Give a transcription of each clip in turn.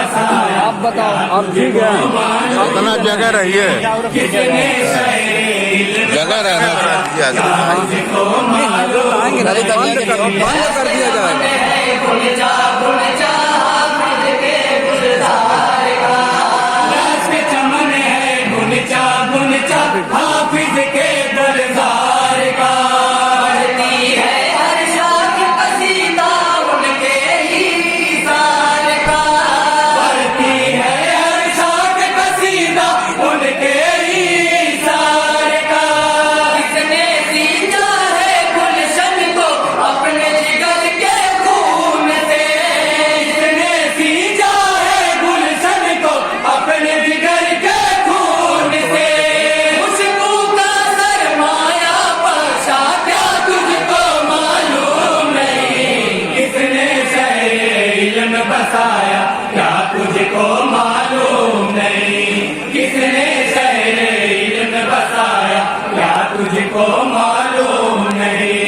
आप बताओ। अब ठीक है, अपना जगह रहिए, जगह रहना चाहिए। आएंगे ना तो बंद कर दिया जाएगा। हाफिज के दरबार का बढ़ती है हर शाख कसीदा उनके ही शान का, बढ़ती है हर शाख कसीदा उनके ही शान का। किसने सींचा है गुलशन को अपने जिगर के खून से, किसने सींचा है गुलशन को अपने जिगर के खून से। बसाया क्या तुझको मालूम नहीं, किसने शहरे इल्म बसाया क्या तुझको मालूम नहीं।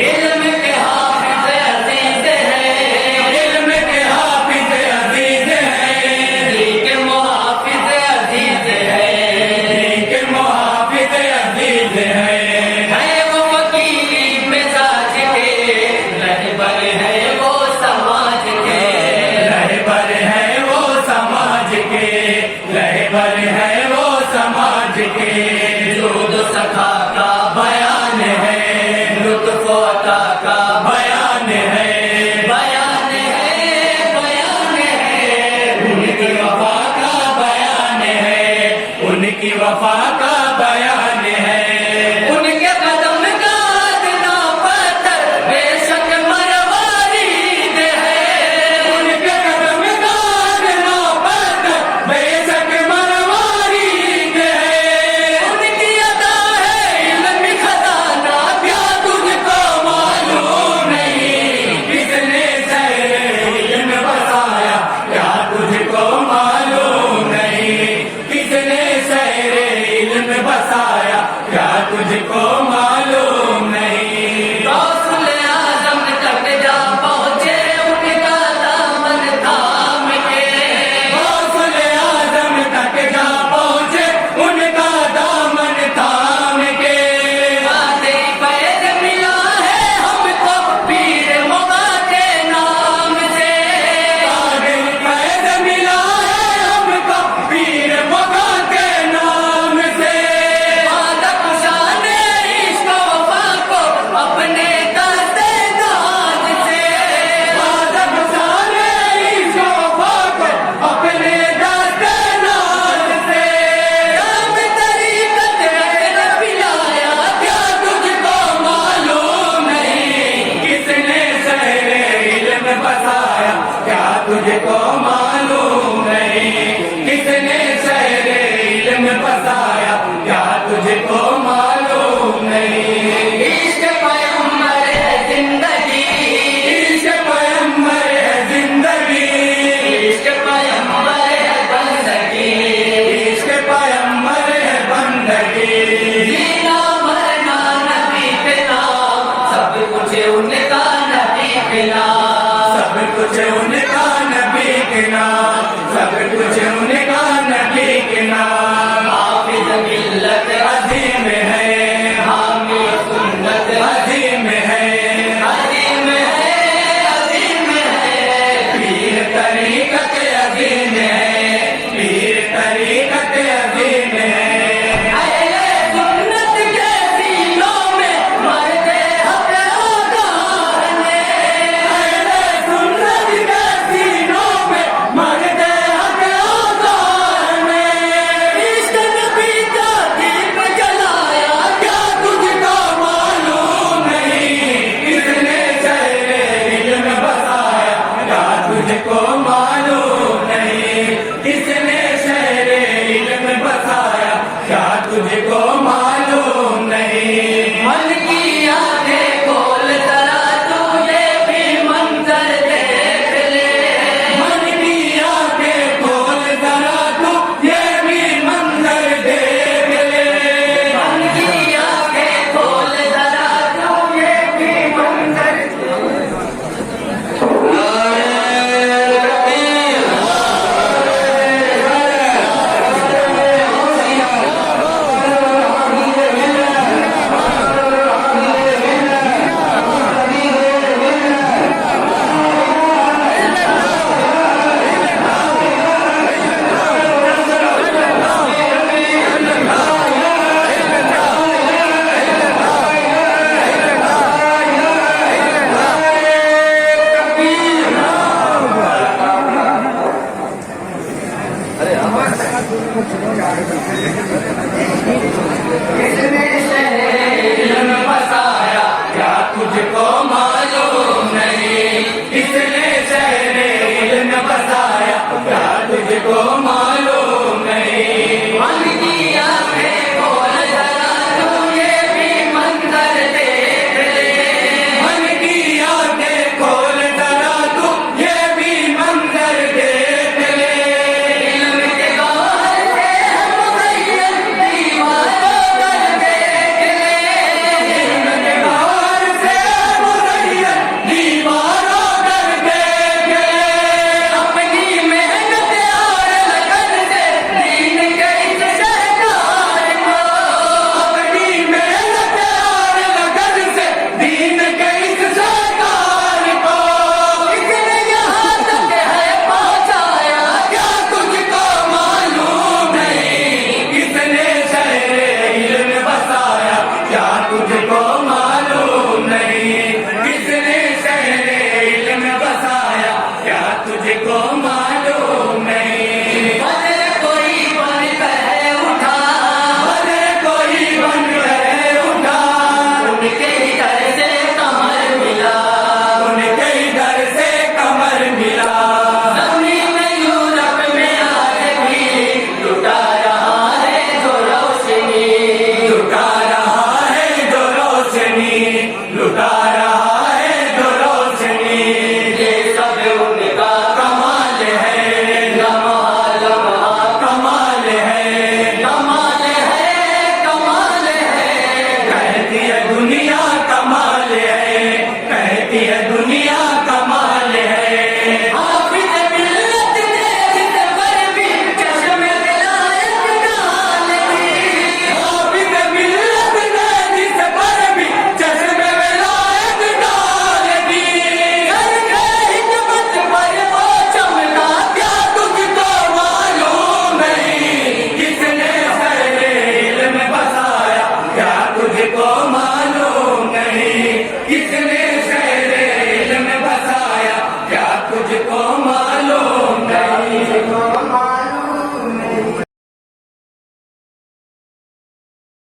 इल्म के हाफिज अजीज है, इल्म के हाफिज अजीज है, दीन के मुहाफिज अजीज है, दीन के मुहाफिज अजीज है वो फकीर मिजाज के, रहबर है वो समाज के, रहबर है वो समाज के। जुद सखा का बयान है, लुत्फ अता का बयान है, बयान है, बयान है। उनकी वफा का बयान है, उनकी वफा का बयान है। उनके कदम का अदना पत्थर बेशक मरवारी दे है, उनके कदम का अदना पत्थर बेशक मरवारी दे है। उनकी अदा है इल्म खजाना क्या तुझको मालूम नहीं, किसने शहरे इल्म बसाया क्या तुझको मालूम नहीं, किसने शहरे किसने शहरे इल्म बसाया क्या तुझको मालूम नहीं, किसने शहरे इल्म बसाया